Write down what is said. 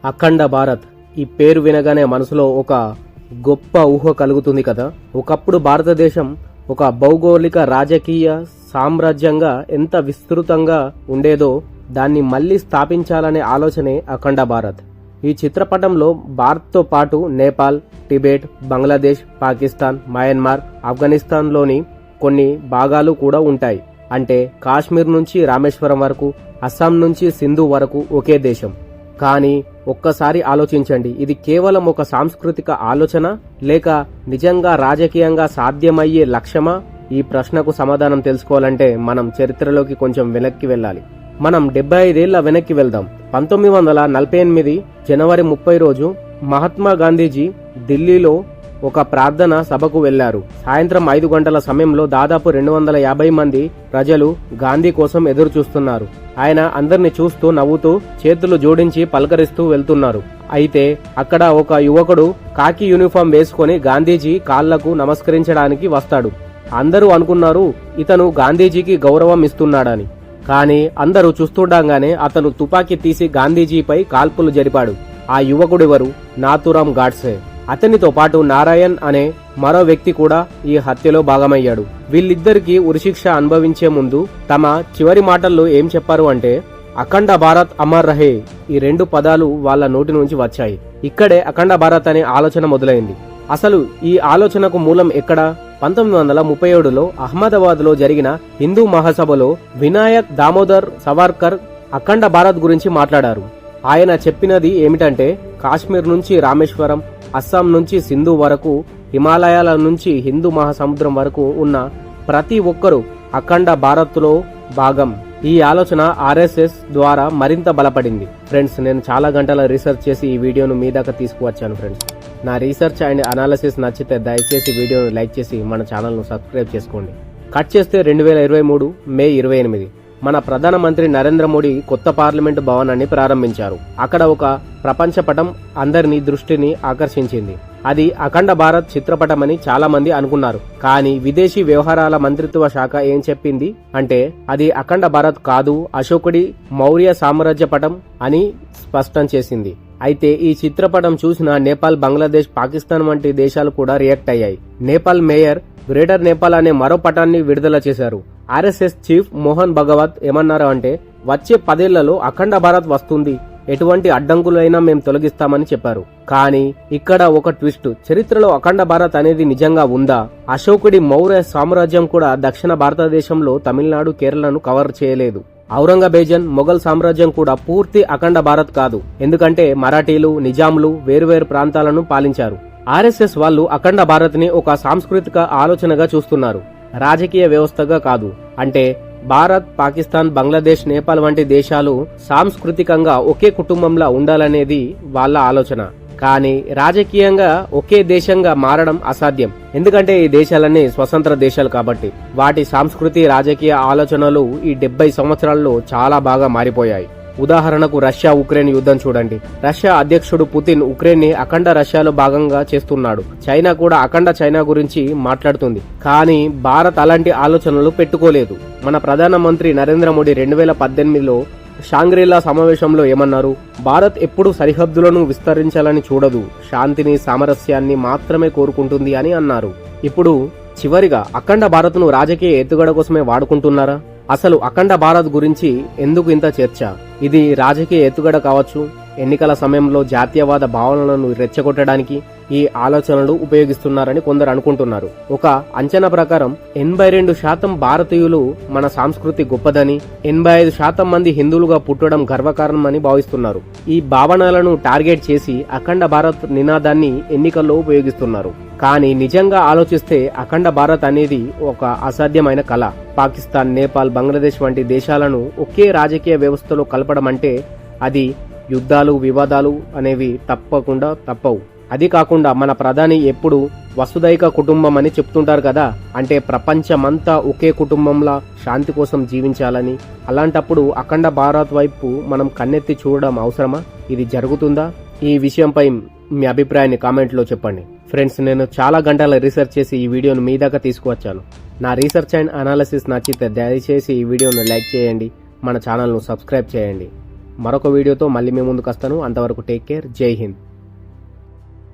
అఖండ భారత్ ఈ పేరు వినగానే మనసులో ఒక గొప్ప ఊహ కలుగుతుంది కదా. ఒకప్పుడు భారతదేశం ఒక భౌగోళిక రాజకీయ సామ్రాజ్యంగా ఎంత విస్తృతంగా ఉండేదో దాన్ని మళ్లీ స్థాపించాలనే ఆలోచనే అఖండ భారత్. ఈ చిత్రపటంలో భారత్తో పాటు నేపాల్, టిబెట్, బంగ్లాదేశ్, పాకిస్తాన్, మయన్మార్, ఆఫ్ఘనిస్తాన్లోని కొన్ని భాగాలు కూడా ఉంటాయి. అంటే కాశ్మీర్ నుంచి రామేశ్వరం వరకు, అస్సాం నుంచి సింధు వరకు ఒకే దేశం. కానీ ఒక్కసారి ఆలోచించండి, ఇది కేవలం ఒక సాంస్కృతిక ఆలోచన లేక నిజంగా రాజకీయంగా సాధ్యమయ్యే లక్ష్యమా? ఈ ప్రశ్నకు సమాధానం తెలుసుకోవాలంటే మనం చరిత్రలోకి కొంచెం వెనక్కి వెళ్ళాలి. మనం 75 ఏళ్ల వెనక్కి వెళ్దాం. 1948 జనవరి 30 రోజు మహాత్మా గాంధీజీ ఢిల్లీలో ఒక ప్రార్థన సభకు వెళ్లారు. సాయంత్రం 5 గంటల సమయంలో దాదాపు 250 మంది ప్రజలు గాంధీ కోసం ఎదురు చూస్తున్నారు. ఆయన అందరిని చూస్తూ నవ్వుతూ చేతులు జోడించి పలకరిస్తూ వెళ్తున్నారు. అయితే అక్కడ ఒక యువకుడు కాకి యూనిఫామ్ వేసుకుని గాంధీజీ కాళ్లకు నమస్కరించడానికి వస్తాడు. అందరూ అనుకున్నారు ఇతను గాంధీజీకి గౌరవం ఇస్తున్నాడని. కానీ అందరూ చూస్తుండగానే అతను తుపాకీ తీసి గాంధీజీపై కాల్పులు జరిపాడు. ఆ యువకుడెవరు? నాథూరాం గాడ్సే. అతనితో పాటు నారాయణ్ అనే మరో వ్యక్తి కూడా ఈ హత్యలో భాగమయ్యాడు. వీళ్ళిద్దరికీ ఉరిశిక్ష అనుభవించే ముందు తమ చివరి మాటల్లో ఏం చెప్పారు అంటే, అఖండ భారత్ అమర్ రహే. ఈ 2 పదాలు వాళ్ళ నోటి నుంచి వచ్చాయి. ఇక్కడే అఖండ భారత్ అనే ఆలోచన మొదలైంది. అసలు ఈ ఆలోచనకు మూలం ఎక్కడ? 1937లో అహ్మదాబాద్ లో జరిగిన హిందూ మహాసభలో వినాయక్ దామోదర్ సవర్కర్ అఖండ భారత్ గురించి మాట్లాడారు. ఆయన చెప్పినది ఏమిటంటే, కాశ్మీర్ నుంచి రామేశ్వరం, అస్సాం నుంచి సింధు వరకు, హిమాలయాల నుంచి హిందూ మహాసముద్రం వరకు ఉన్న ప్రతి ఒక్కరూ అఖండ భారత్లో భాగం. ఈ ఆలోచన RSS ద్వారా మరింత బలపడింది. ఫ్రెండ్స్, నేను చాలా గంటల రీసెర్చ్ చేసి ఈ వీడియోను మీ దాకా తీసుకువచ్చాను. ఫ్రెండ్స్, నా రీసెర్చ్ అండ్ అనాలిసిస్ నచ్చితే దయచేసి వీడియోను లైక్ చేసి మన ఛానల్ను సబ్స్క్రైబ్ చేసుకోండి. కట్ చేస్తే 2023 మే 28 మన ప్రధానమంత్రి నరేంద్ర మోడీ కొత్త పార్లమెంటు భవనాన్ని ప్రారంభించారు. అక్కడ ఒక ప్రపంచ పటం అందరినీ దృష్టిని ఆకర్షించింది. అది అఖండ భారత్ చిత్రపటమని చాలా మంది అనుకున్నారు. కానీ విదేశీ వ్యవహారాల మంత్రిత్వ శాఖ ఏం చెప్పింది అంటే, అది అఖండ భారత్ కాదు, అశోకుడి మౌర్య సామ్రాజ్య పటం అని స్పష్టం చేసింది. అయితే ఈ చిత్రపటం చూసిన నేపాల్, బంగ్లాదేశ్, పాకిస్తాన్ వంటి దేశాలు కూడా రియాక్ట్ అయ్యాయి. నేపాల్ మేయర్ గ్రేటర్ నేపాల్ అనే మరో పటాన్ని విడుదల చేశారు. RSS చీఫ్ మోహన్ భగవత్ ఏమన్నారు అంటే, వచ్చే 10 ఏళ్లలో అఖండ భారత్ వస్తుంది, ఎటువంటి అడ్డంకులైనా మేము తొలగిస్తామని చెప్పారు. కానీ ఇక్కడ ఒక ట్విస్ట్. చరిత్రలో అఖండ భారత్ అనేది నిజంగా ఉందా? అశోకుడి మౌర్య సామ్రాజ్యం కూడా దక్షిణ భారతదేశంలో తమిళనాడు, కేరళను కవర్ చేయలేదు. ఔరంగజేబన్ మొఘల్ సామ్రాజ్యం కూడా పూర్తి అఖండ భారత్ కాదు. ఎందుకంటే మరాఠీలు, నిజాంలు వేరువేరు ప్రాంతాలను పాలించారు. RSS వాళ్ళు అఖండ భారత్ ని ఒక సాంస్కృతిక ఆలోచనగా చూస్తున్నారు, రాజకీయ వ్యవస్థగా కాదు. అంటే భారత్, పాకిస్తాన్, బంగ్లాదేశ్, నేపాల్ వంటి దేశాలు సాంస్కృతికంగా ఒకే కుటుంబంలా ఉండాలనేది వాళ్ళ ఆలోచన. కానీ రాజకీయంగా ఒకే దేశంగా మారడం అసాధ్యం. ఎందుకంటే ఈ దేశాలన్నీ స్వతంత్ర దేశాలు కాబట్టి. వాటి సంస్కృతి, రాజకీయ ఆలోచనలు ఈ 70 సంవత్సరాల్లో చాలా బాగా మారిపోయాయి. ఉదాహరణకు రష్యా ఉక్రెయిన్ యుద్ధం చూడండి. రష్యా అధ్యక్షుడు పుతిన్ ఉక్రెయిన్ ని అఖండ రష్యాలో భాగంగా చేస్తున్నాడు. చైనా కూడా అఖండ చైనా గురించి మాట్లాడుతుంది. కానీ భారత్ అలాంటి ఆలోచనలు పెట్టుకోలేదు. మన ప్రధానమంత్రి నరేంద్ర మోడీ 2018లో షాంగ్రీలా సమావేశంలో ఏమన్నారు? భారత్ ఎప్పుడు సరిహద్దులను విస్తరించాలని చూడదు, శాంతిని, సామరస్యాన్ని మాత్రమే కోరుకుంటుంది అని అన్నారు. ఇప్పుడు చివరిగా అఖండ భారత్ను రాజకీయ ఎత్తుగడ కోసమే వాడుకుంటున్నారా? అసలు అఖండ భారత్ గురించి ఎందుకు ఇంత చర్చ? ఇది రాజకీయ ఎత్తుగడ కావచ్చు, ఎన్నికల సమయంలో జాతీయవాద భావనలను రెచ్చగొట్టడానికి ఈ ఆలోచనలు ఉపయోగిస్తున్నారని కొందరు అనుకుంటున్నారు. ఒక అంచనా ప్రకారం 82% భారతీయులు మన సంస్కృతి గొప్పదని, 85% మంది హిందువులుగా పుట్టడం గర్వకారణమని భావిస్తున్నారు. ఈ భావనలను టార్గెట్ చేసి అఖండ భారత్ నినాదాన్ని ఎన్నికల్లో ఉపయోగిస్తున్నారు. కానీ నిజంగా ఆలోచిస్తే అఖండ భారత్ అనేది ఒక అసాధ్యమైన కళ. పాకిస్తాన్, నేపాల్, బంగ్లాదేశ్ వంటి దేశాలను ఒకే రాజకీయ వ్యవస్థలో కలపడం అంటే అది యుద్ధాలు, వివాదాలు అనేవి తప్పకుండా తప్పవు. అది కాకుండా మన ప్రధాని ఎప్పుడు వసుదైక కుటుంబం అని చెప్తుంటారు కదా, అంటే ప్రపంచమంతా ఒకే కుటుంబంలా శాంతి కోసం జీవించాలని. అలాంటప్పుడు అఖండ భారత్ వైపు మనం కన్నెత్తి చూడడం అవసరమా? ఇది జరుగుతుందా? ఈ విషయంపై మీ అభిప్రాయాన్ని కామెంట్లో చెప్పండి. ఫ్రెండ్స్, నేను చాలా గంటల రీసెర్చ్ చేసి ఈ వీడియోను మీ దాకా తీసుకువచ్చాను. నా రీసెర్చ్ అండ్ అనాలిసిస్ నచ్చితే దయచేసి ఈ వీడియోను లైక్ చేయండి, మన ఛానల్ను సబ్స్క్రైబ్ చేయండి. మరొక వీడియోతో మళ్ళీ మీ ముందుకు వస్తాను. అంతవరకు టేక్ కేర్. జై హింద్.